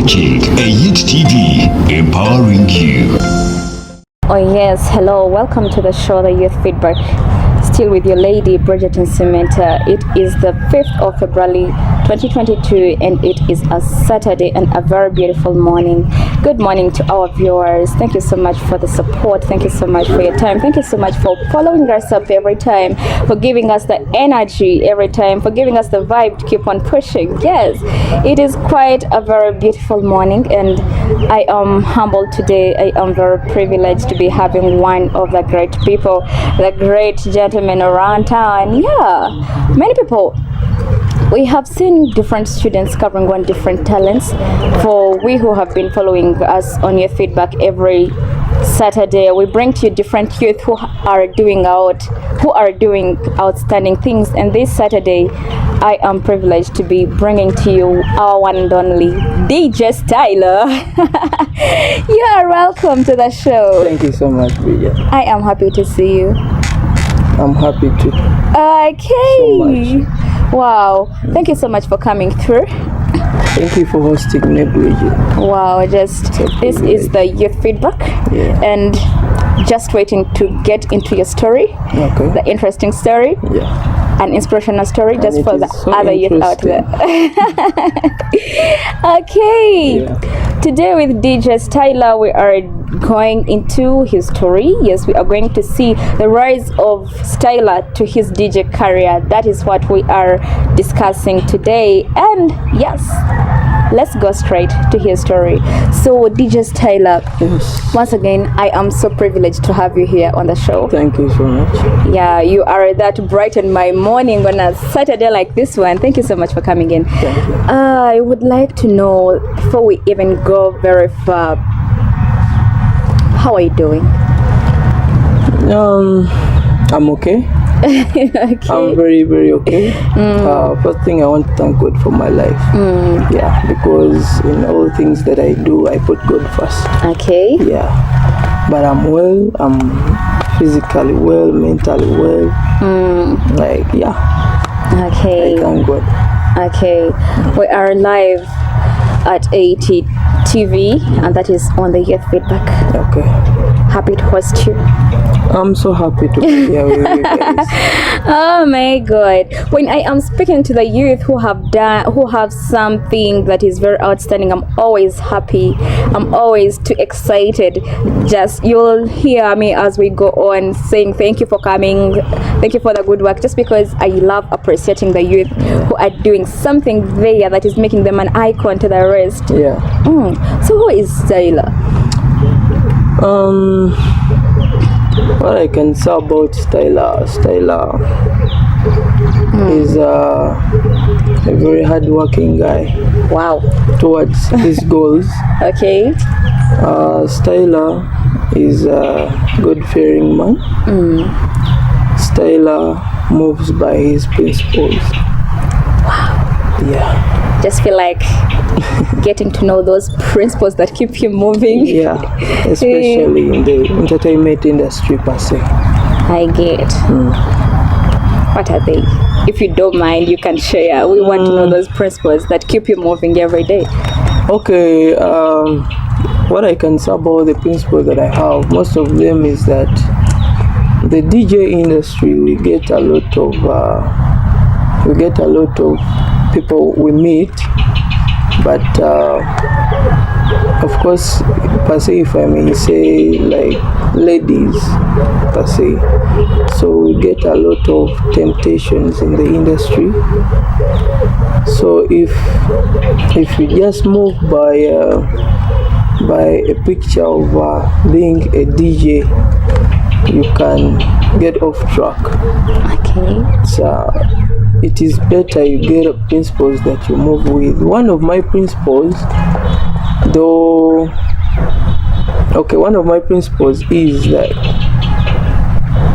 watching Eyit TV, empowering you. Oh yes, hello, welcome to the show, the Youth Feedback. Still with your lady, Bridget and Samantha. It is the 5th of February 2022 and it is a Saturday and a very beautiful morning. Good morning to our viewers. Thank you so much for the support. Thank you so much for your time. Thank you so much for following us up every time, for giving us the energy every time, for giving us the vibe to keep on pushing. Yes, it is quite a very beautiful morning and I am humbled today. I am very privileged to be having one of the great people, the great gentlemen around town. Yeah, many people, we have seen different students covering one different talents. For we who have been following us on your feedback every Saturday, we bring to you different youth who are doing outstanding things. And this Saturday, I am privileged to be bringing to you our one and only DJ Styler. You are welcome to the show. Thank you so much, Bridget. I am happy to see you. I'm happy to. Okay. So much. Wow. Thank you so much for coming through. Thank you for hosting me, Bridget. Wow, this is the youth feedback. Yeah. And just waiting to get into your story. Okay. The interesting story. Yeah. An inspirational story And just for the so other youth out there. Okay. Yeah. Today with DJ Styler, we are going into his story. Yes, we are going to see the rise of Styler to his DJ career. That is what we are discussing today. And yes, let's go straight to his story. So DJ Styler, Yes. once again, I am so privileged to have you here on the show. Thank you so much. Yeah, you are that brighten my morning on a Saturday like this one. Thank you so much for coming in. Thank you. I would like to know, before we even go very far, how are you doing? I'm okay. Okay. I'm very, very okay. First thing, I want to thank God for my life. Yeah, because in all things that I do, I put God first. Okay. Yeah, but I'm well. I'm physically well, mentally well. Like, yeah, Okay. I thank God. Okay. We are live at Eyit TV, and that is on the Youth Feedback. Okay. Happy to host you. I'm so happy to be here with you guys. Oh my God! When I am speaking to the youth who have something that is very outstanding, I'm always happy. I'm always too excited. Just you'll hear me as we go on saying thank you for coming, thank you for the good work. Just because I love appreciating the youth who are doing something there that is making them an icon to the rest. Yeah. So who is Styler? What I can say about Styler is a very hardworking guy Wow. towards his goals. Okay. Styler is a God-fearing man. Styler moves by his principles. Wow. Yeah. Just feel like getting to know those principles that keep you moving. Yeah, especially in the entertainment industry per se. I get. What are they? If you don't mind, you can share. We want to know those principles that keep you moving every day. Okay, what I can say about the principles that I have, most of them is that the DJ industry, we get a lot of people we meet, but of course, per se, if I may say, like ladies per se, so we get a lot of temptations in the industry. So if you just move by a picture of being a DJ, you can get off track. Okay. So it is better you get principles that you move with. One of my principles, is that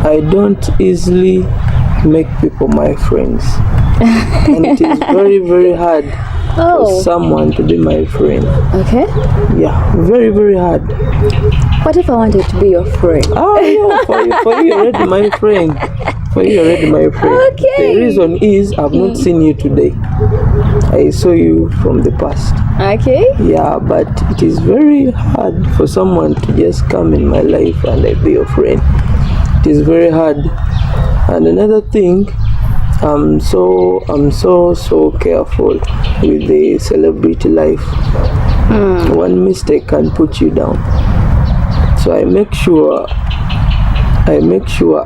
I don't easily make people my friends. And it is very, very hard for someone to be my friend. Okay. Yeah, very, very hard. What if I wanted to be your friend? Oh, yeah, for you already my friend. For you already my friend. Okay. The reason is I've not seen you today. I saw you from the past. Okay. Yeah, but it is very hard for someone to just come in my life and be your friend. It is very hard. And another thing, I'm so careful with the celebrity life. One mistake can put you down. So I make sure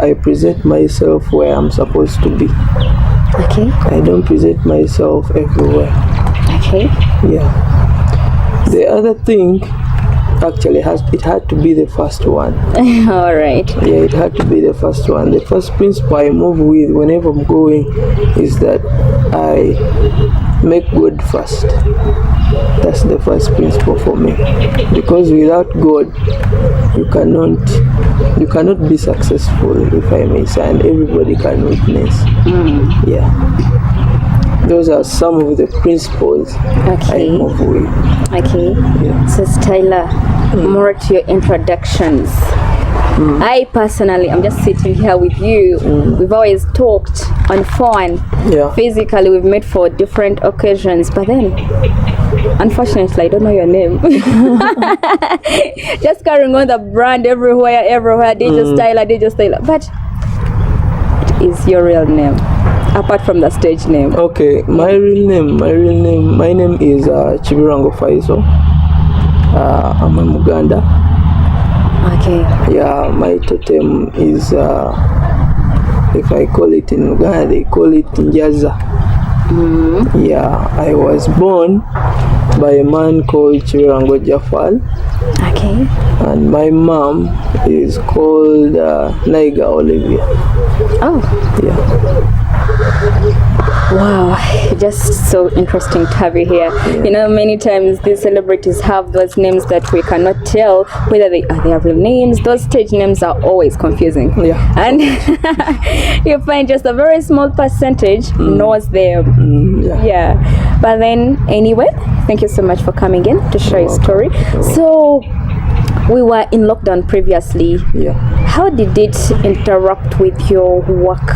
I present myself where I'm supposed to be. Okay. I don't present myself everywhere. Okay. Yeah. The other thing, actually, it had to be the first one. All right. Yeah, it had to be the first one. The first principle I move with whenever I'm going is that I make God first. That's the first principle for me. Because without God, you cannot be successful, if I may say, and everybody can witness. Yeah. Those are some of the principles I move with. Okay. Yeah. So Styler, more to your introductions. I personally, I'm just sitting here with you. We've always talked on phone. Yeah. Physically, we've met for different occasions, but then, unfortunately, I don't know your name. Just carrying on the brand everywhere, DJ Styler. But it is your real name, apart from the stage name. Okay, my name is Chibirango Faizo. I'm a Muganda. Okay. Yeah, my totem is, if I call it in Uganda, they call it Njaza. Yeah, I was born by a man called Chibirango Jafal. Okay. And my mom is called Naiga Olivia. Oh. Yeah. Wow, just so interesting to have you here. You know, many times these celebrities have those names that we cannot tell whether they are their real names. Those stage names are always confusing. Yeah. And you find just a very small percentage knows them. Yeah. But then, anyway, thank you so much for coming in to share your story. So, we were in lockdown previously. Yeah. How did it interrupt with your work?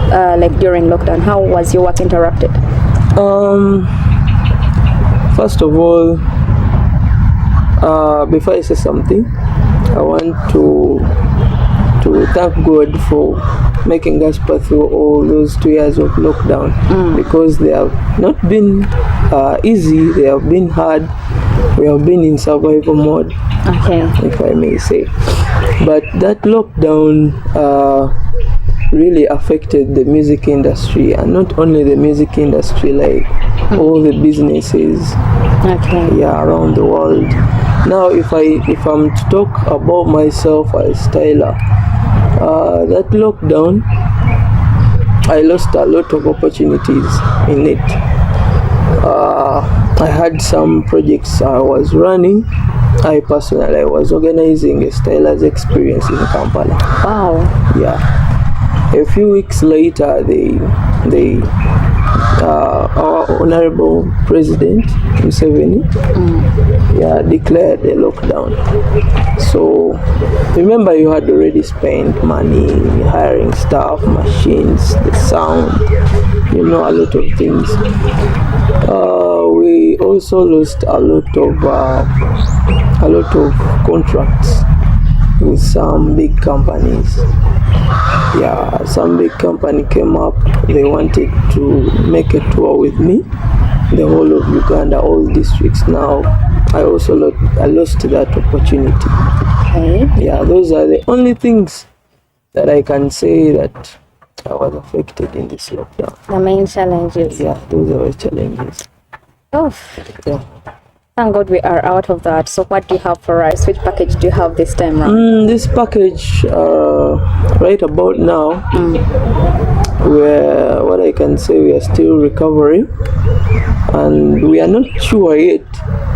Like during lockdown, how was your work interrupted? First of all, before I say something, I want to thank God for making us pass through all those 2 years of lockdown, because they have not been easy, they have been hard. We have been in survival mode, if I may say. But that lockdown really affected the music industry, and not only the music industry, like all the businesses around the world. Now if I'm to talk about myself as Styler, that lockdown, I lost a lot of opportunities in it. I had some projects I was running. I personally was organizing a Styler's experience in Kampala. Wow. Yeah. A few weeks later, our Honorable President Museveni declared a lockdown. So remember, you had already spent money hiring staff, machines, the sound, a lot of things. We also lost a lot of contracts with some big companies. Yeah, some big company came up. They wanted to make a tour with me, the whole of Uganda, all districts. Now, I lost that opportunity. Okay. Yeah, those are the only things that I can say that I was affected in this lockdown. The main challenges. Yeah, those are the challenges. Oh. Yeah. Thank God we are out of that. So what do you have for us? Which package do you have this time around? This package, right about now, what I can say, we are still recovering, and we are not sure yet,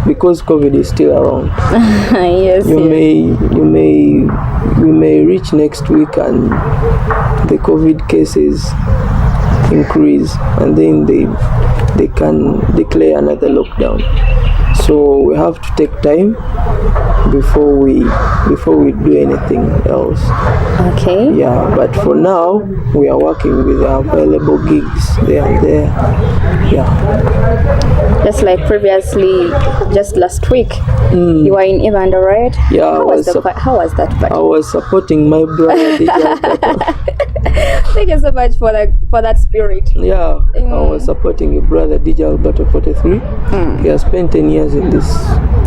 because COVID is still around. Yes. We may reach next week and the COVID cases increase, and then they can declare another lockdown. So we have to take time before we do anything else. Okay. Yeah, but for now we are working with our available gigs there and there. Yeah. Just like previously, just last week, you were in Evander, right? Yeah, How was that part? I was supporting my brother DJ Alberto. Thank you so much for that spirit. Yeah, I was supporting your brother DJ Alberto 43. He has spent 10 years in this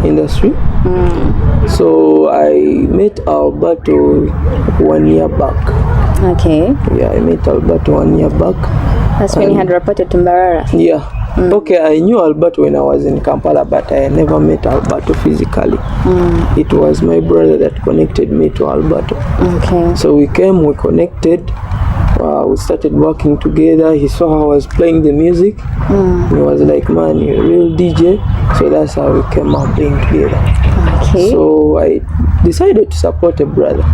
industry. So I met Alberto 1 year back. Okay. Yeah, I met Alberto 1 year back. That's when you had reported to Mbarara. Yeah. Okay, I knew Alberto when I was in Kampala, but I never met Alberto physically. It was my brother that connected me to Alberto. Okay. So we connected. We started working together. He saw how I was playing the music. He was like, man, you're a real DJ. So that's how we came out being together. Okay. So I decided to support a brother.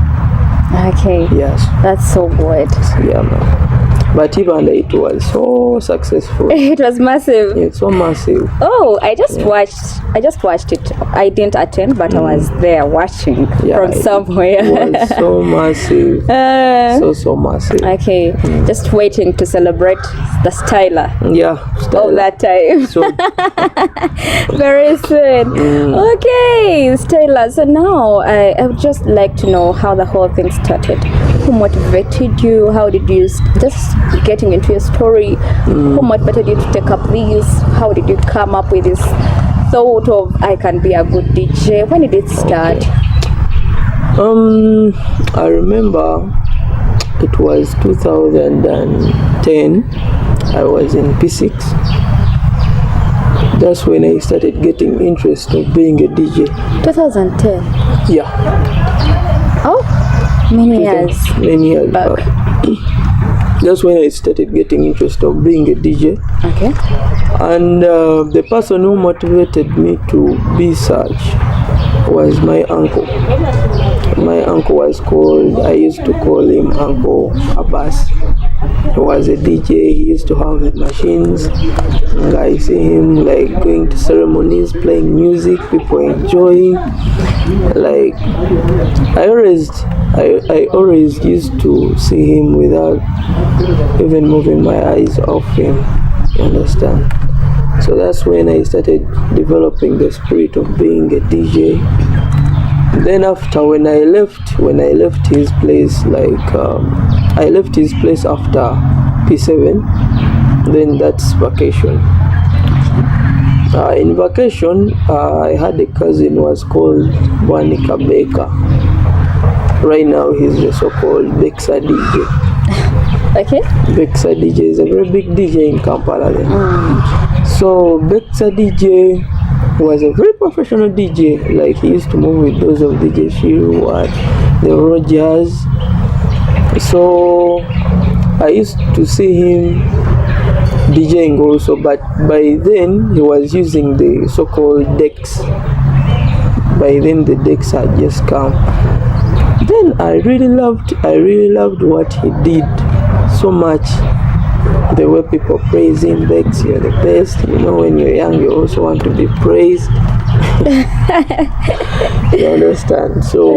Okay. Yes. That's so good. Yeah, man. But even it was so successful. It was massive. It's so massive. Oh, I just watched it. I didn't attend, but I was there watching from somewhere. It was so massive. So massive. Okay, just waiting to celebrate the styler. Yeah. All that time. So very soon. Okay, styler. So now I would just like to know how the whole thing started. Who motivated you? How did you just getting into your story? Who motivated you to take up this? How did you come up with this thought of I can be a good DJ? When did it start? I remember it was 2010. I was in P6. That's when I started getting interest of being a DJ. 2010? Yeah. Oh, many years back. That's when I started getting interest of being a DJ. Okay. And the person who motivated me to be such was my uncle. My uncle was called, I used to call him Uncle Abbas. He was a DJ. He used to have the machines. And I see him like going to ceremonies, playing music, people enjoying. Like I always used to see him without even moving my eyes off him. You understand? So that's when I started developing the spirit of being a DJ. Then after when I left his place, I left his place after P7. Then that's vacation. In vacation, I had a cousin who was called Bwanika Baker. Right now, he's the so-called Bexa DJ. Okay. Bexa DJ is a very big DJ in Kampala then. So Bexa DJ was a very professional DJ. Like he used to move with those of DJ Shiru, the Rogers. So I used to see him DJing also, but by then he was using the so-called decks. By then the decks had just come. Then I really loved what he did so much. The way people praise him, Bex, you're the best. You know, when you're young, you also want to be praised. You understand? So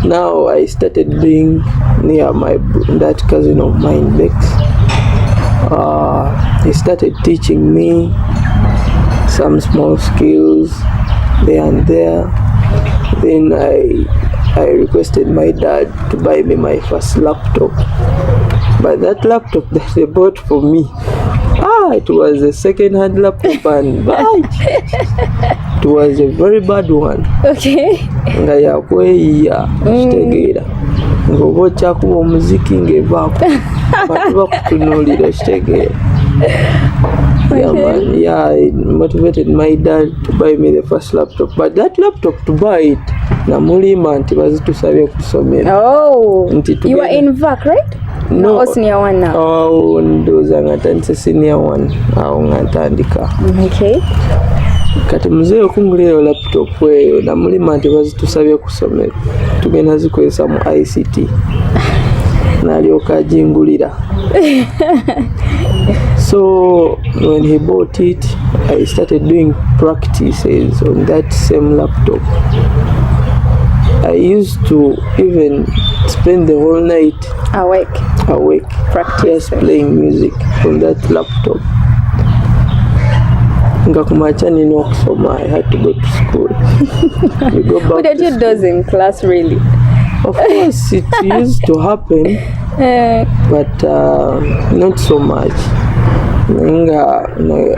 now I started being near that cousin of mine, Bex. He started teaching me some small skills there and there. Then I requested my dad to buy me my first laptop. But that laptop that they bought for me, it was a second-hand laptop, and it was a very bad one. Okay. Nga yakweyiya kitegeera ng'oba okyakuba omuziki ng'evaako abantu bakutunuulira kitegeera. Yeah, it motivated my dad to buy me the first laptop. But that laptop, to buy it, namulima nti bazitusabye ku ssomero. Oh, you were in VAC, right? No, senior one now. Ndowooza nga ntandise senior one. Awo nga ntandika. Okay. Kati muzeeyo okungulirayo laptop eyo namulima nti bazitusabye ku ssomero. Tugenda zikozesa mu ICT. N'alyoka agingulira. So when he bought it, I started doing practices on that same laptop. I used to even spend the whole night awake, practice, just playing music on that laptop. nga kumacha nina okusoma. I had to go to school. We go back. Wouldn't you doze in class really? Of course, it used to happen, but not so much.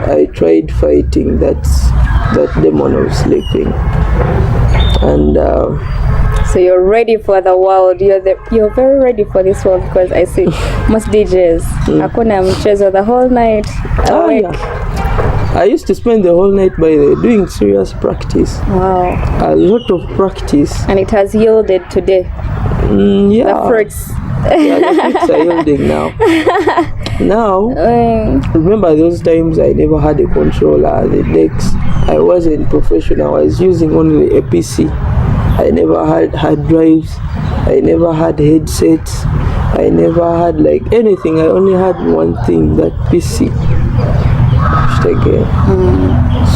I tried fighting that demon of sleeping, and so you're ready for the world. You're very ready for this world, because I see most DJs hakuna mchezo the whole night awake. I used to spend the whole night by doing serious practice. Wow. A lot of practice. And it has yielded today. Yeah. The fruits. Yeah, the fruits are yielding now. Now, remember those times I never had a controller, the decks. I wasn't professional. I was using only a PC. I never had hard drives. I never had headsets. I never had like anything. I only had one thing, that PC.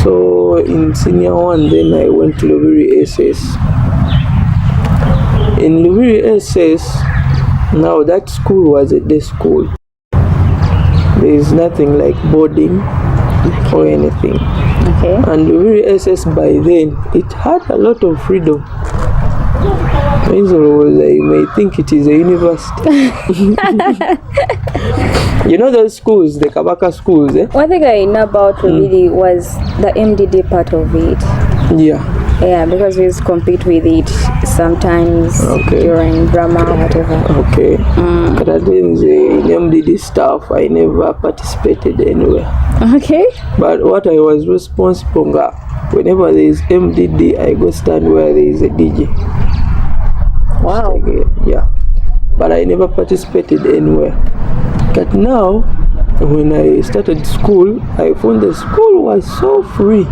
So in senior 1, then I went to Lubiri SS. In Lubiri SS, now that school was a day school. There is nothing like boarding or anything. Okay. And Lubiri SS by then, it had a lot of freedom. You may think it is a university. You know those schools, the Kabaka schools, eh? One thing I know about Lubiri was the MDD part of it. Yeah. Yeah, because we used to compete with it sometimes during drama or whatever. Okay. But in MDD stuff, I never participated anywhere. Okay. But what I was responsible for, whenever there is MDD, I go stand where there is a DJ. Wow. Yeah. But I never participated anywhere. But now, when I started school, I found the school was so free.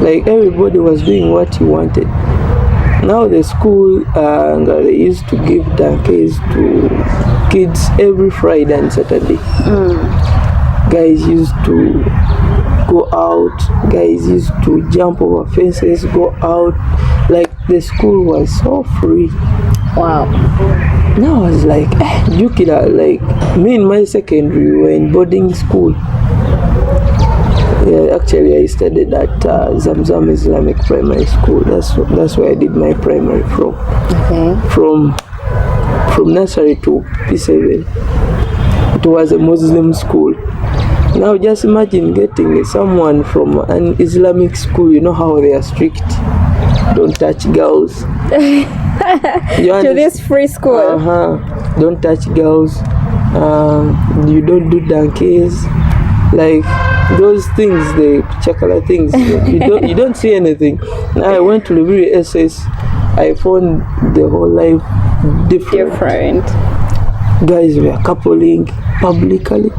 Like everybody was doing what he wanted. Now the school, they used to give donkeys to kids every Friday and Saturday. Guys used to go out. Guys used to jump over fences, go out. Like the school was so free. Wow. Now I was like, Jukila, like me in my secondary, we were in boarding school. Yeah, actually I studied at Zamzam Islamic Primary School. That's where I did my primary from. Okay. From nursery to P7. It was a Muslim school. Now just imagine getting someone from an Islamic school. You know how they are strict. Don't touch girls. To this free school. Don't touch girls. You don't do donkeys. Like those things, the chocolate things. You don't see anything. Now I went to Lubiri SS. I found the whole life different. Guys were coupling publicly.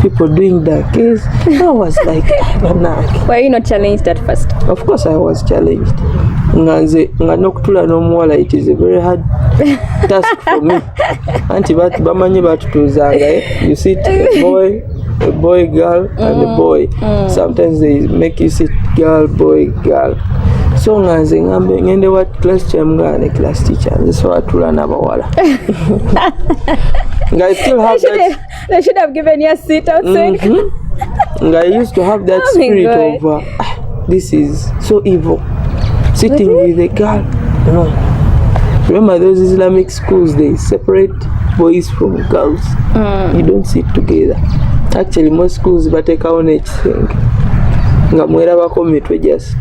People doing donkeys. I was like, were you not challenged at first? Of course I was challenged. It is a very hard task for me. You sit a boy, girl, and a boy. Sometimes they make you sit girl, boy, girl. So ngende what class chamgane class teacher. That's what tulana bawala. I still have that. They should have given you a seat outside. I used to have that spirit of this is so evil. Sitting with a girl. No. Remember those Islamic schools, they separate boys from girls. You don't sit together. Actually most schools take on each thing. Ngamwera bakomitwe just.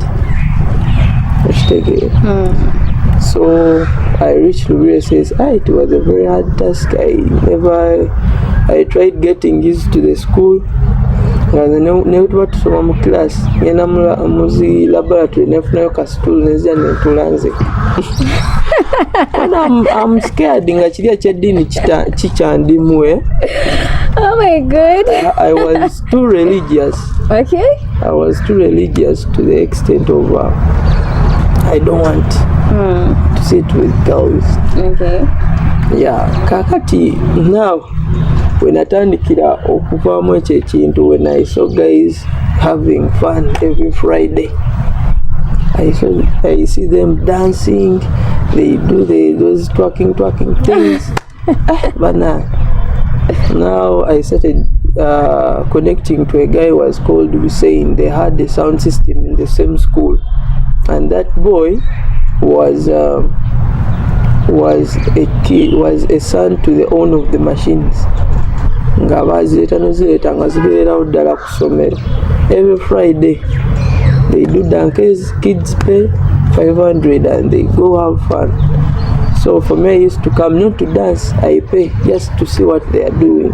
So I reached Lubiri says, it was a very hard task. I tried getting used to the school. Neutwa tusoma mu class ngenda muzi laboratory nefunayo ka stool nezija netulanze. I'm scared nga kiriya ky'eddiini kikyandimu. Oh my god. I was too religious. Okay. I was too religious to the extent of I don't want to sit with girls. Okay. Yeah, kakati now when atandikira okuvaamu ekyo ekintu, when I saw guys having fun every Friday, I see them dancing, they do those twerking things. But now I started connecting to a guy who was called Hussein. They had a sound system in the same school, and that boy was a son to the owner of the machines. Nga bazileta nozileta nga zibeerawo ddala ku ssomero. Every Friday they do dances, kids pay 500 and they go have fun. So for me, I used to come not to dance, I pay just to see what they are doing.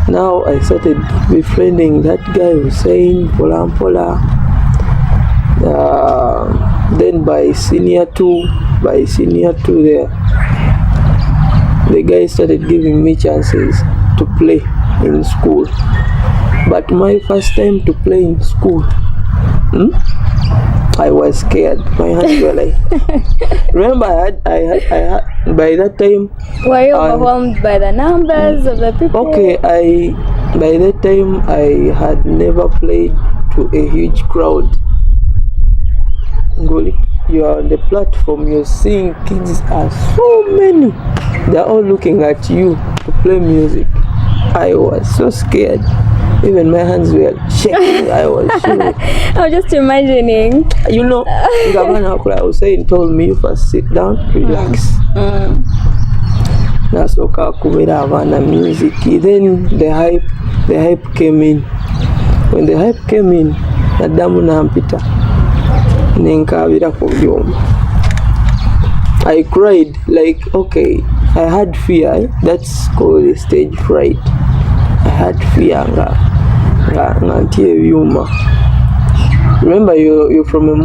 Now I started befriending that guy Hussein, Pola. Then by senior two there, the guy started giving me chances to play in school. But my first time to play in school, I was scared. My hands were like. Remember, I had by that time. Were you overwhelmed by the numbers of the people? Okay, by that time I had never played to a huge crowd. You are on the platform, you're seeing kids are so many. They're all looking at you to play music. I was so scared. Even my hands were shaking. I was shivering. I was just imagining. You know, Governor Hussein told me, first sit down, relax. Nasoka kumira abana music. Then the hype came in. When the hype came in, nadamu nampita nenkabira ku byuma. I cried like, okay, I had fear. That's called stage fright. I had fear ngantie ebyuma. Remember, you're from a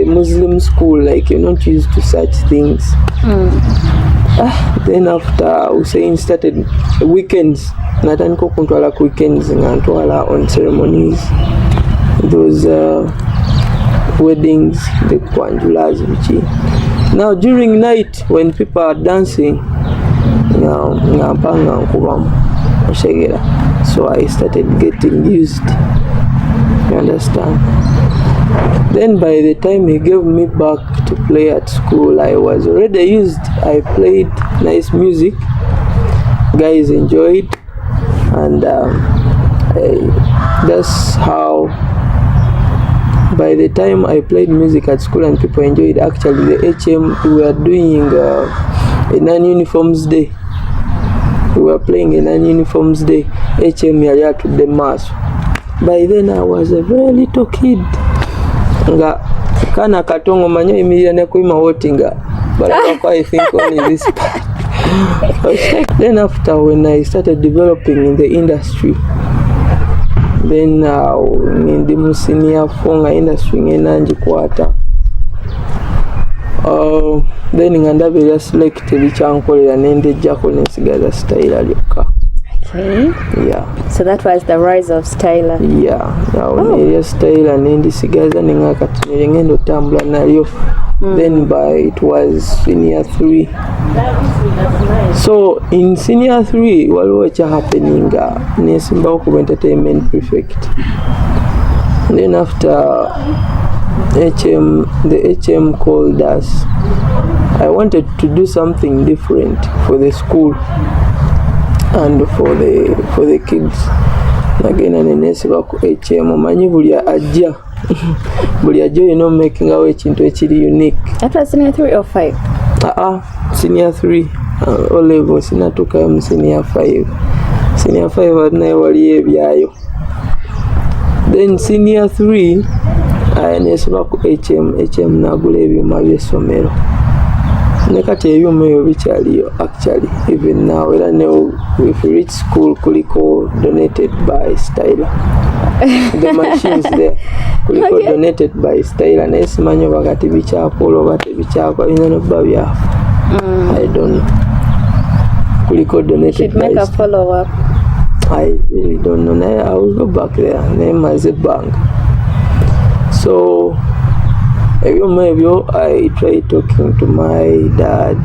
Muslim school, like you're not used to such things. Then after Hussein started weekends, natandika okuntwala ku weekends ngantwala on ceremonies, those weddings, the kwanjulas bichi. Now during night when people are dancing, ngampanga nkubamu oshegera. So I started getting used. You understand? Then by the time he gave me back to play at school, I was already used. I played nice music, guys enjoyed, and that's how by the time I played music at school and people enjoyed, actually the HM, we were doing a non-uniforms day. We were playing a non-uniforms day. HM yali atudde maaso. By then I was a very little kid. Nga kana katongo manyo imirira ne kuima wotinga. But I think only this part. Then after, when I started developing in the industry, then ndi mu senior fonga industry ngena njikwata. Then nga ndabira selected kyankolera nendejjako nensigaza styler lyokka. Okay. Yeah. So that was the rise of styler. Yeah. Now styler nendisigaza nengakati ngenda otambula nalyo. Then it was senior 3. So in senior 3 waliwo kya happening nesimbawo ku entertainment prefect. Then after the HM called us. I wanted to do something different for the school and for the kids. Again, nesiba ku HM omanyi buli ajja buli ajja olina making awo ekintu ekiri unique. That was senior 3 or 5? Senior 3 O level sinatuukayo mu senior 5. Senior 5 nayo waliyo ebyayo. Then senior 3 nesiba ku HM nagula ebyuma by'essomero. Ne kati ebyuma ebyo bikyaliyo actually even now. Era ne if you reach school kuliko donated by styler. The machines there kuliko donated by styler. Naye simanyi oba kati bikyakola oba tebikyakwa biyinza n'okuba byafa. I don't know. Kuliko donated should make a follow-up. I really don't know. I will go back there. Name as a bank. So I tried talking to my dad.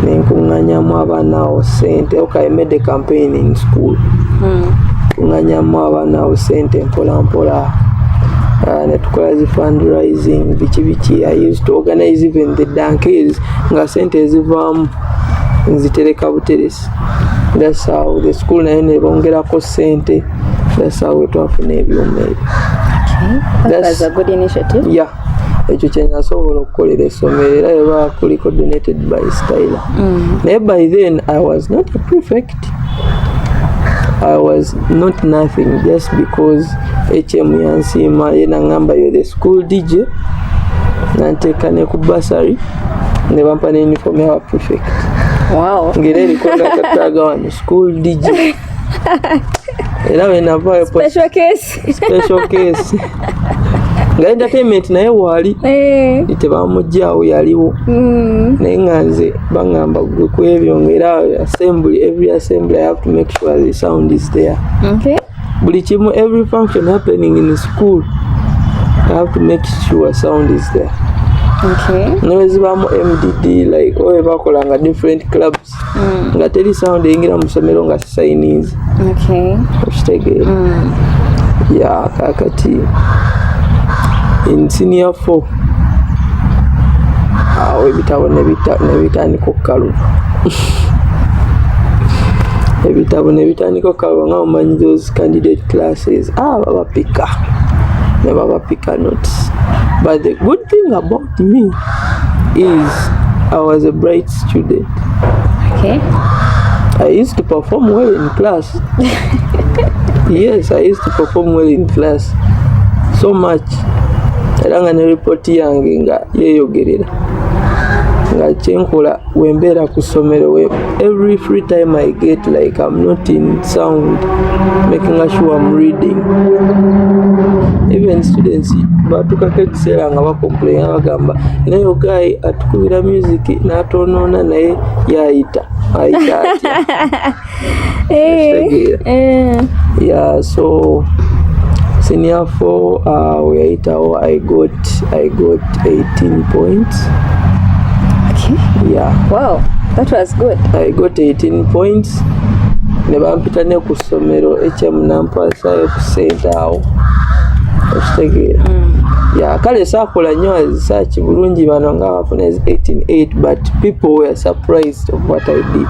Nenkunganyamu abana sente. Okay, I made a campaign in school. Kunganyamu abana sente mpola. Netukola zi fundraising bichi. I used to organize even the dances nga sente zivaamu nzitereka buteresi. That's how the school nayo nebongerako sente. That's how we twafuna ebyuma ebyo. That was a good initiative. Yeah, ekyo kyenasobola okukolera essomero era eba kuli coordinated by Styler. Naye by then I was not a prefect. I was not nothing just because HM yansiima ye nangamba you're the school DJ nanteeka ne ku bursary ne bampa ne uniform ya prefect. Wow. Ngera erikonga kataaga wano school DJ. Era wenava Special case. Special case. Nga entertainment naye waali tebamugyawo yaliwo naye nga nze baŋŋamba gwe ku ebyo ng'era every assembly I have to make sure the sound is there. Okay. Buli kimu, every function happening in the school I have to make sure sound is there. Okay. Nebezibaamu MDD like oyo bakolanga different clubs nga teri sound eyingira mu ssomero nga sisayiniizi. Okay. Okitegeera. Yeah, kakati in senior 4 awo ebitabo nebitandika okukaluba. Ebitabo nebitandika okukaluba nga mumanyi those candidate classes babapika ne babapika notes. But the good thing about me is I was a bright student. Okay. I used to perform well in class. Yes, I used to perform well in class so much. Era nga ne report yange nga yeyogerera nga kyenkola wembeera ku ssomero every free time I get, like I'm not in sound, making sure I'm reading. Even students batukako ekiseera nga bakomplain bagamba naye guy atukubira music n'atonoona naye yayita atya. Yeah, so senior 4 weyayitawo I got 18 points. Okay. Yeah. Wow, that was good. I got 18 points. Ne bampita ne ku ssomero HM nampaasayo ku sente awo. Okitegeera. Yeah, kale saakola nnyo research bulungi bano nga bafuna 18.8 but people were surprised of what I did.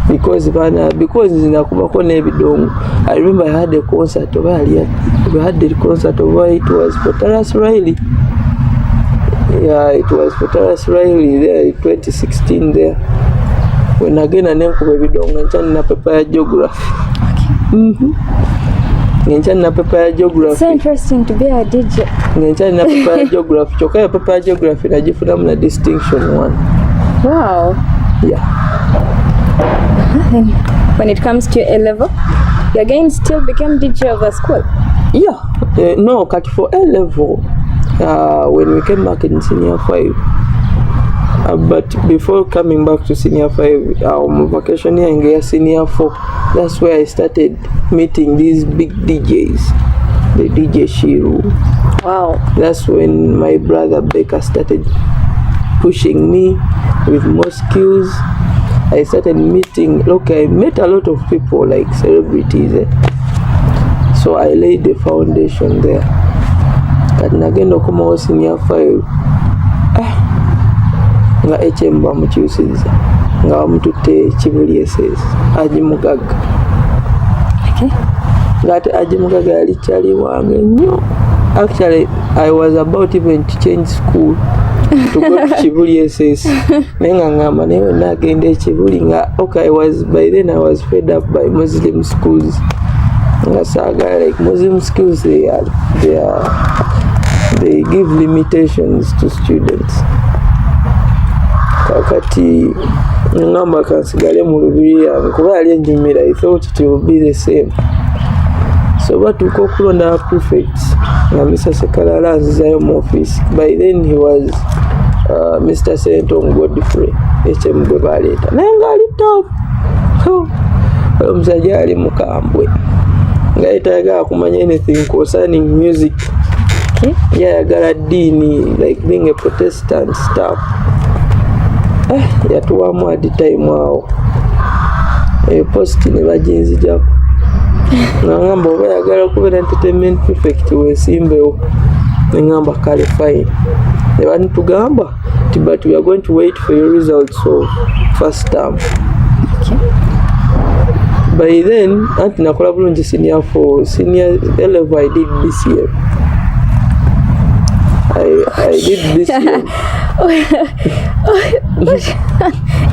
Because zinakubako n'ebidongo. I remember I had a concert of Eyit. We had the concert of Eyit. It was for Taras Riley. Yeah, it was for Taras Riley there in 2016 there. When again I named ebidongo nchani na paper ya geography. Nchani na paper ya geography. So interesting to be a DJ. Nchani na paper ya geography. Choka ya paper ya geography najifuna mna distinction 1. Wow. Yeah. And when it comes to A level, you again still became DJ of the school? Yeah, no, cut for A level when we came back in senior 5. But before coming back to senior 5, our vacation year in senior 4, that's where I started meeting these big DJs, the DJ Shiru. Wow. That's when my brother Becca started pushing me with more skills. I started meeting, I met a lot of people like celebrities. So I laid the foundation there. Kati nagenda okumawo senior 5 nga HM bamukyusiza nga bamututte Kibuli SS Ajimugaga. Okay. Ngate Ajimugaga yali kyali wange nnyo. Actually I was about even to change school to go to Kibuli SS. Nenga ngamba naye nagenda Kibuli nga by then I was fed up by Muslim schools. Nga saga like Muslim schools they give limitations to students. Kakati ngamba kansigale mu lubiri yange kuba yali enjumira. I thought it would be the same. So batuuka okulonda prefects nga Mr. Sekalala nzizayo mu office. By then he was Mr. Senton Godfrey HM gwe baleeta naye ngaali top. Omusajja ali mukambwe nga yetayagala kumanya anything concerning music. Okay. Yayagala ddiini, like being a Protestant stuff. Yatuwamu at the time awo post ne baginzijako nangamba oba yagala okubeera entertainment prefect weesimbewo Ngamba kale fine. They want to gamba, but we are going to wait for your results of first term. Okay. By then, anti nakola bulungi senior 4, senior 11 I did BCM. I did BCM.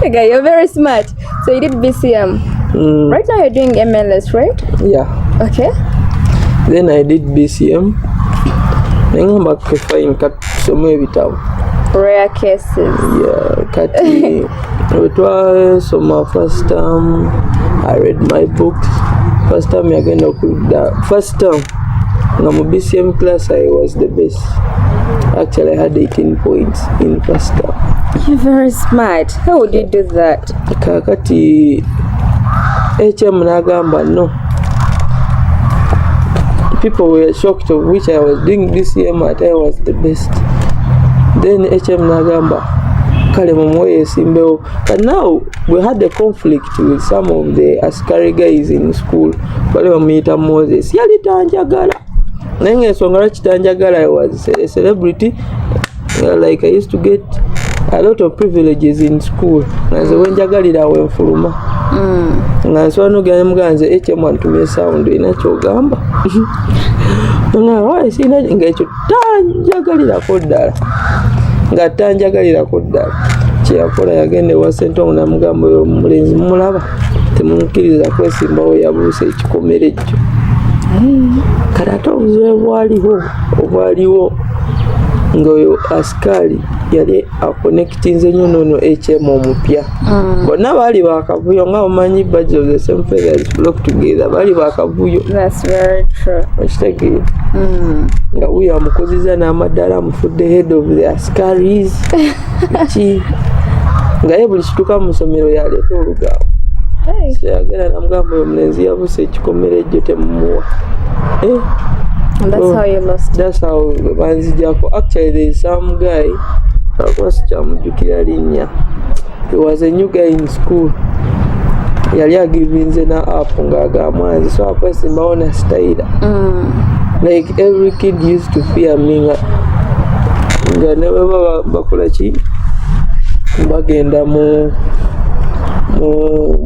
Okay, you're very smart. So you did BCM. Right now you're doing MLS, right? Yeah. Okay. Then I did BCM. Ngamba fine kat some ebitabu. Rare cases. Yeah, kati it was my first time I read my books. First time yagenda okuda. First time na mu BCM class I was the best. Actually I had 18 points in first term. You're very smart. How would you do that? Kakati HM nagamba no. People were shocked of which I was doing BCM at I was the best. Then HM nagamba kale mumwe simbeo. But now we had a conflict with some of the askari guys in school. Wale bamuyita Moses yali tanjagala. Nange ensonga kitanjagala I was a celebrity. Like I used to get a lot of privileges in school. Naze wenjagalira wenfuluma. Nga nswano gane muganze HM antumye sound inakyo gamba. Nga why sina nga ekyo tanjagalirako ddala. Nga tanjagalirako ddala. Kyeyakola yagenda ewa Ssentongo namugamba oyo omulenzi mulaba temumukkiriza kwesimbawo yabuuse ekikomere ekyo. Kati ate obuzibu obwaliwo ng'oyo asikali yali akonekitinze nnyo n'ono HM omupya. Bonna baali bakavuyo nga omanyi birds of the same feathers flock together, baali bakavuyo. That's very true. Okitegeera nga wuyo amukoziza n'amaddala amufudde head of the askaris ki nga ye buli kituuka mu ssomero yaleeta olugaawo. Yagenda namugamba oyo omulenzi yabuuse ekikomere ekyo temumuwa. And that's how you lost. That's how banzijako. Actually there is some guy kyamujjukira linnya. He was a new guy in school. Yali agivinze na app ng'agamwanzi so akwesimbawo na style. Like every kid used to fear me nga ne baba bakola ki bagenda mu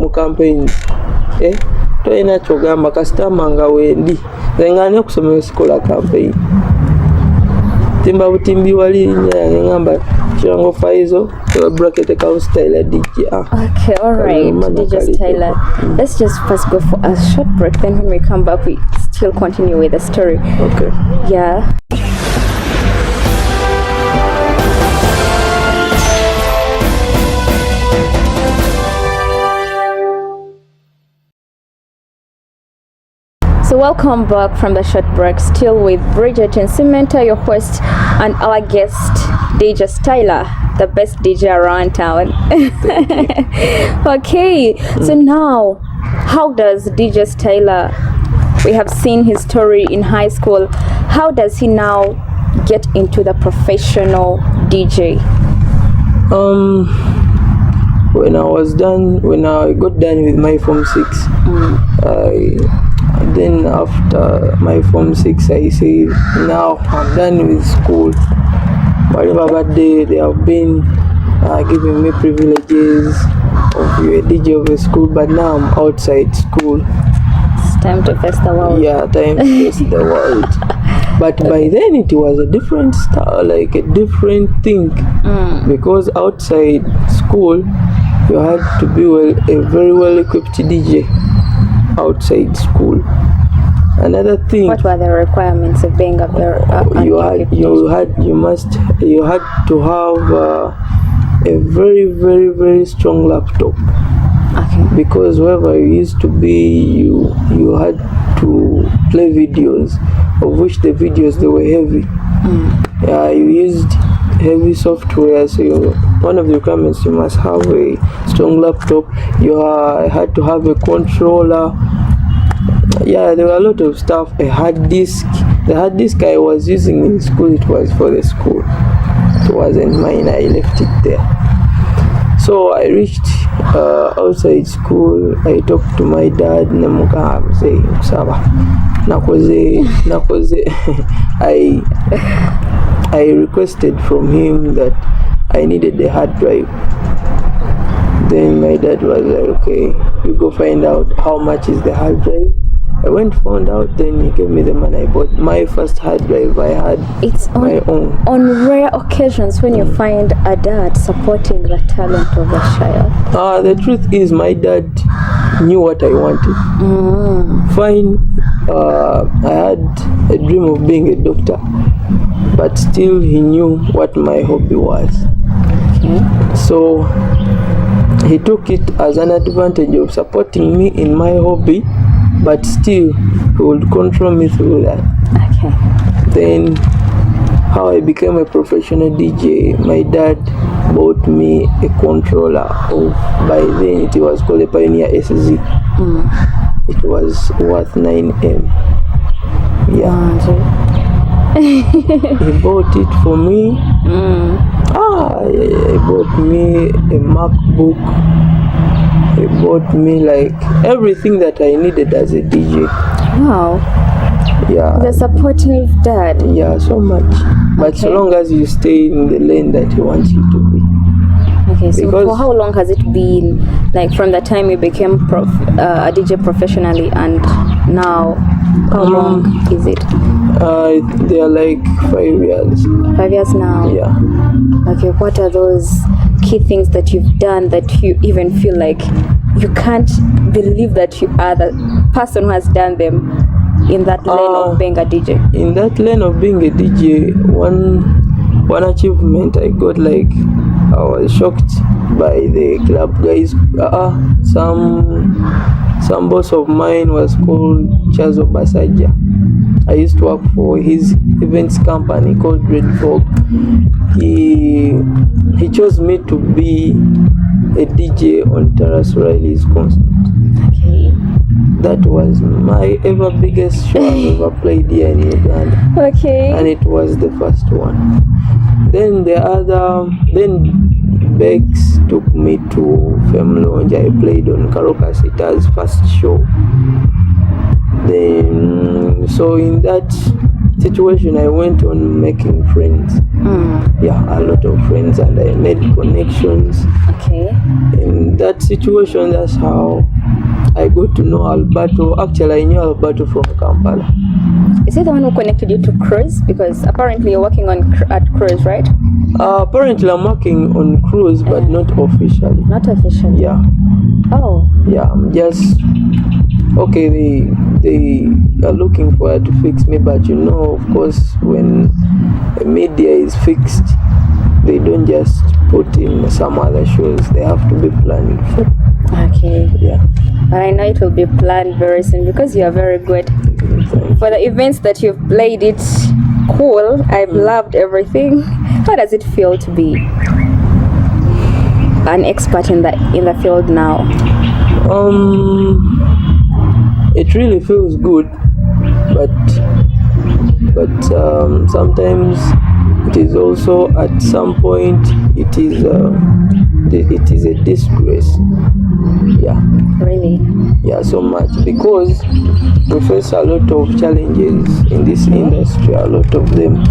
campaigns. Toyina kyogamba kasitama nga wendi nga ne kusomera sikola campaign timba butimbi wali nya ngamba kirango Faizo bracket account style DJ. Okay, all right, DJ Styler. Let's just first go for a short break, then when we come back we still continue with the story. Okay. Yeah. So welcome back from the short break, still with Bridget and Samantha, your host, and our guest, DJ Styler, the best DJ around town. Okay, so now, how does DJ Styler, we have seen his story in high school, how does he now get into the professional DJ? When I got done with my Form 6, then after my Form 6 I say now I'm done with school. Whatever bad day they have been giving me privileges of a DJ of a school, but now I'm outside school. It's time to face the world. Yeah, time to face the world. But by then it was a different style, like a different thing. Because outside school you had to be a very well equipped DJ outside school. Another thing. What were the requirements of being a very you had to have a very, very, very strong laptop. Okay. Because wherever you used to be, you had to play videos, of which the videos they were heavy. You used heavy software, so one of the requirements you must have a strong laptop. You had to have a controller. Yeah, there were a lot of stuff. A hard disk. The hard disk I was using in school, it was for the school. It wasn't mine. I left it there. So I reached outside school. I talked to my dad. Namuka saying, "Saba, nakoze I requested from him that I needed a hard drive. Then my dad was like, okay, you go find out how much is the hard drive. I went, found out, then he gave me the money. I bought my first hard drive. I had my own. On rare occasions when you find a dad supporting the talent of a child. The truth is, my dad knew what I wanted. Fine, I had a dream of being a doctor, but still he knew what my hobby was. Okay. So he took it as an advantage of supporting me in my hobby, but still he would control me through that. Okay. Then how I became a professional DJ, my dad bought me a controller of, by then it was called a Pioneer SZ. It was worth 9M. Yeah. He bought it for me. He bought me a MacBook. He bought me like everything that I needed as a DJ. Wow. Yeah. The supportive dad. Yeah, so much. But so long as you stay in the lane that he wants you to be. Okay, so for how long has it been, like from the time you became a DJ professionally and now, how long is it? They are like 5 years. 5 years now? Yeah. Okay, what are those key things that you've done that you even feel like you can't believe that you are the person who has done them in that lane of being a DJ? In that lane of being a DJ, one achievement I got, like, I was shocked by the club guys. Some boss of mine was called Chazo Basaja. I used to work for his events company called Red Fog. He chose me to be a DJ on Taras Riley's concert. Okay. That was my ever biggest show I've ever played here in Uganda. Okay. And it was the first one. Then Bex took me to Fem Lounge. I played on Karoka Sita's first show. Then, so in that situation, I went on making friends. Yeah, a lot of friends, and I made connections. Okay. In that situation, that's how I got to know Alberto. Actually, I knew Alberto from Kampala. Is he the one who connected you to Cruise? Because apparently you're working at Cruise, right? Apparently I'm working on Cruise, but not officially. Not officially? Yeah. Oh. Yeah, I'm just... Okay, they are looking for her to fix me, but you know, of course, when a media is fixed, they don't just put in some other shows. They have to be planned for. Okay. Yeah. But I know it will be planned very soon because you are very good. For the events that you've played, it's cool. I've loved everything. How does it feel to be an expert in the field now? It really feels good, but sometimes it is also, at some point, it is a disgrace. Yeah. Really? Yeah, so much, because we face a lot of challenges in this industry, a lot of them.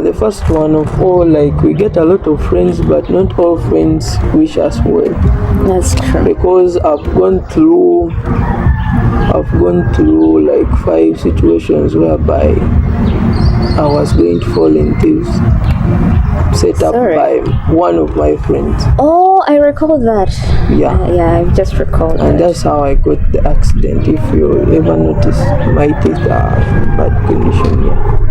The first one of all, like, we get a lot of friends, but not all friends wish us well. That's true. Because I've gone through like 5 situations whereby I was going to fall in thieves set up by one of my friends. Oh, I recall that. Yeah. Yeah, I've just recalled And that. that's how I got the accident. If you ever notice, my teeth are in bad condition. Yeah.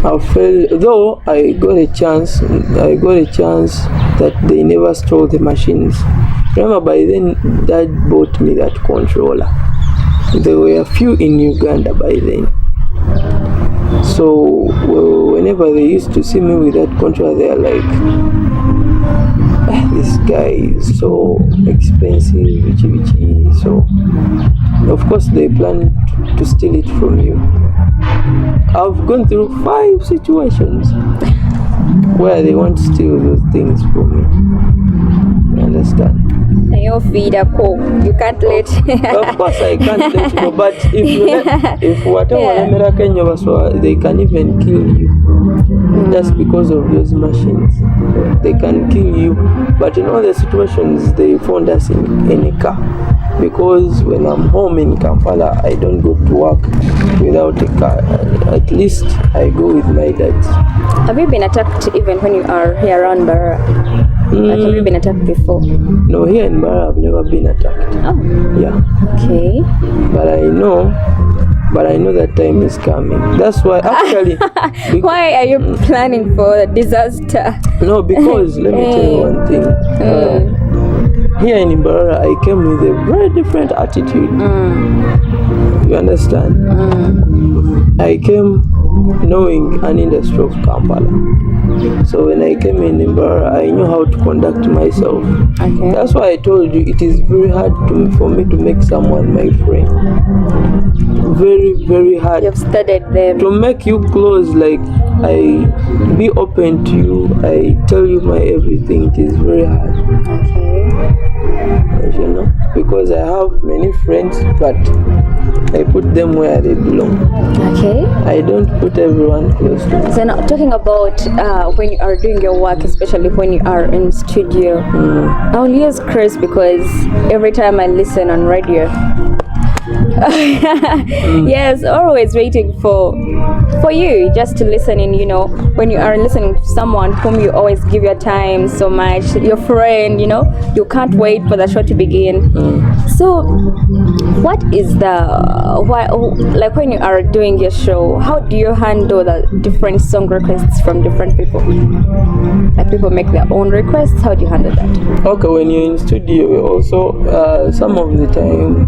I fell, though I got a chance that they never stole the machines. Remember, by then, Dad bought me that controller. There were a few in Uganda by then. So whenever they used to see me with that controller, they are like, this guy is so expensive, vichi. So of course they plan to steal it from you. I've gone through 5 situations where they want to steal those things from me, and understand? And you feed a coke. You can't let. Of course I can't let you go, but if you if whatever they can even kill you just because of those machines. They can kill you, but in all the situations they found us in any car, because when I'm home in Kampala I don't go to work without a car. At least I go with my dad. Have you been attacked even when you are here around Barra? Like, have you been attacked before? No, here in Barra I've never been attacked. Oh. Yeah. Okay. But I know that time is coming. That's why actually. Why are you planning for a disaster? No, because let me tell you one thing. Here in Imbarara, I came with a very different attitude. You understand? I came knowing an industry of Kampala. So when I came in Imbarara, I knew how to conduct myself. Okay. That's why I told you it is very hard for me to make someone my friend. Very, very hard. You've studied them. To make you close, like I be open to you, I tell you my everything, it is very hard. Okay. You know, because I have many friends, but I put them where they belong. Okay. I don't put everyone close to me. So now talking about when you are doing your work, especially when you are in studio, I'll use Chris because every time I listen on radio, yes, always waiting for you just to listen in, you know, when you are listening to someone whom you always give your time so much, your friend, you know, you can't wait for the show to begin. So what is like when you are doing your show, how do you handle the different song requests from different people? Like people make their own requests, how do you handle that? Okay, when you're in studio, we also some of the time,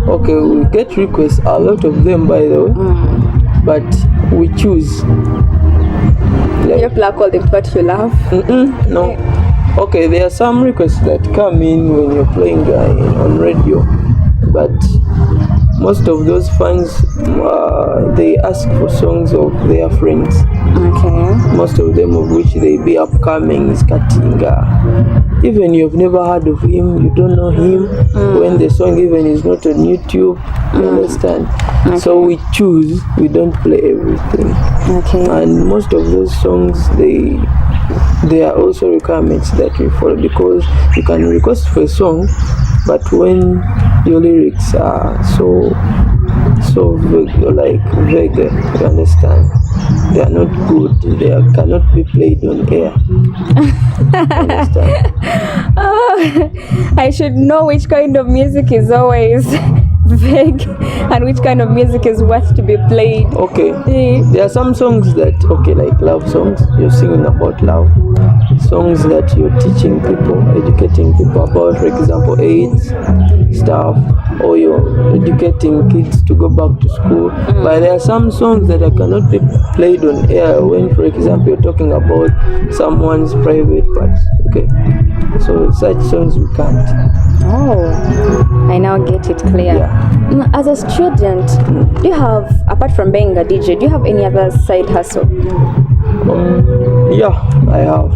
okay, we get requests, a lot of them by the way, but we choose. Like, You plug all the what you love. no. Okay, there are some requests that come in when you're playing on radio, but most of those fans, they ask for songs of their friends. Okay. Most of them of which they be upcoming, Skatinga. Even you've never heard of him, you don't know him, when the song even is not on YouTube, you understand? Okay. So we choose, we don't play everything. Okay. And most of those songs, they are also requirements that we follow, because you can request for a song, but when your lyrics are so vague, you understand, they are not good, they cannot be played on air. Understand? I should know which kind of music is always vague and which kind of music is worth to be played. Okay, there are some songs that, okay, like love songs, you're singing about love. Songs that you're teaching people, educating people about, for example, AIDS stuff, or you're educating kids to go back to school. But there are some songs that cannot be played on air when, for example, you're talking about someone's private parts. Okay, so such songs we can't. Oh, I now get it clear. Yeah. As a student, do you have, apart from being a DJ, do you have any other side hustle? Yeah, I have.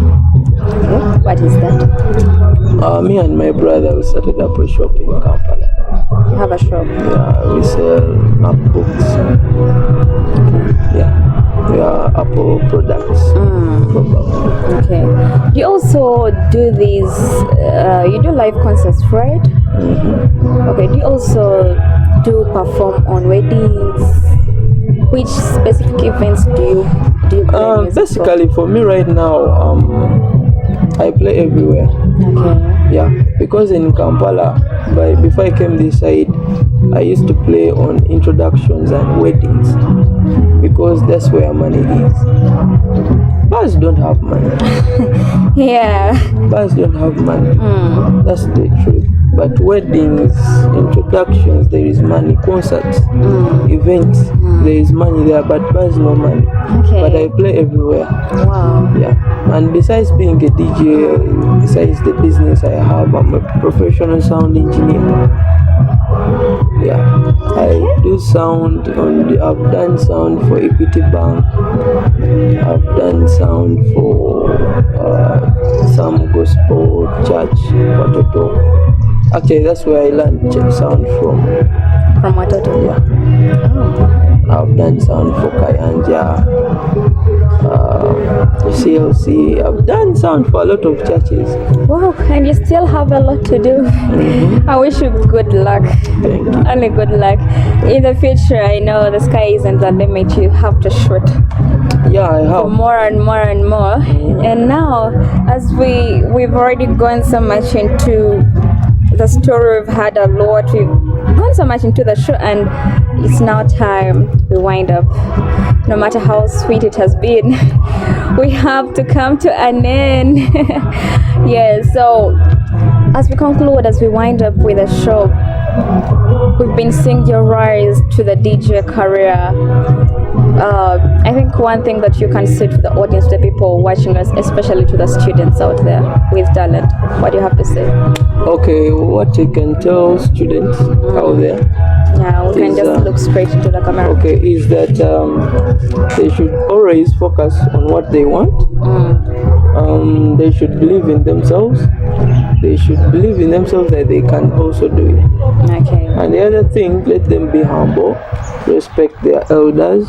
Okay. What is that? Me and my brother, we started up a shop in Kampala. You have a shop? Yeah, we sell MacBooks. Yeah, we are Apple products. Okay. You also do these, you do live concerts, right? Okay. Do you also do perform on weddings? Which specific events do you play music basically for me right now, I play everywhere. Okay. Yeah, because in Kampala, before I came this side, I used to play on introductions and weddings, because that's where money is. Bars don't have money. Yeah. Bars don't have money. That's the truth. But weddings, introductions, there is money. Concerts, events, there is money there, but bars no money. Okay. But I play everywhere. Wow. Yeah. And besides being a DJ, besides the business I have, I'm a professional sound engineer. Yeah. I do sound I've done sound for Equity Bank. I've done sound for some gospel church, Watoto. Actually, that's where I learned sound from. From Watoto? Yeah. Oh. I've done sound for Kayanja, CLC. I've done sound for a lot of churches. Wow, and you still have a lot to do. I wish you good luck. Thank you. Only good luck. In the future, I know the sky isn't the limit. You have to shoot Yeah, I for have. more and more and more. And now, as we've already gone so much into the story, we've had a lot. We've gone so much into the show, and it's now time we wind up. No matter how sweet it has been, we have to come to an end. Yeah, so as we conclude, as we wind up with the show, we've been seeing your rise to the DJ career. I think one thing that you can say to the audience, the people watching us, especially to the students out there with talent, what do you have to say? Okay, what I can tell students out there, Yeah, we can is, just look straight into the camera. okay, is that they should always focus on what they want. They should believe in themselves. They should believe in themselves that they can also do it. Okay. And the other thing, let them be humble, respect their elders.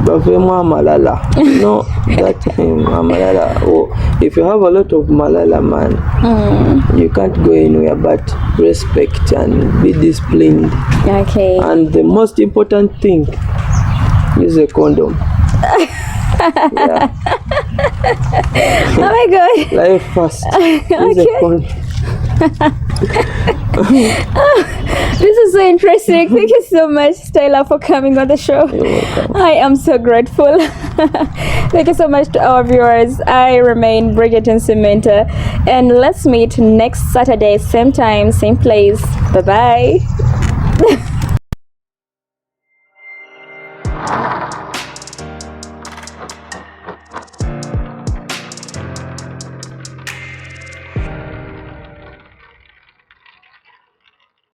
Bavema malala. No, that malala. Oh, if you have a lot of malala, man, you can't go anywhere. But respect and be disciplined. Okay. And the most important thing, use a condom. Yeah. Oh my God. Life first. Use a condom. This is so interesting. Thank you so much, Stella, for coming on the show. You're welcome. I am so grateful. Thank you so much to our viewers. I remain Bridget and Samantha, and let's meet next Saturday, same time, same place. Bye bye.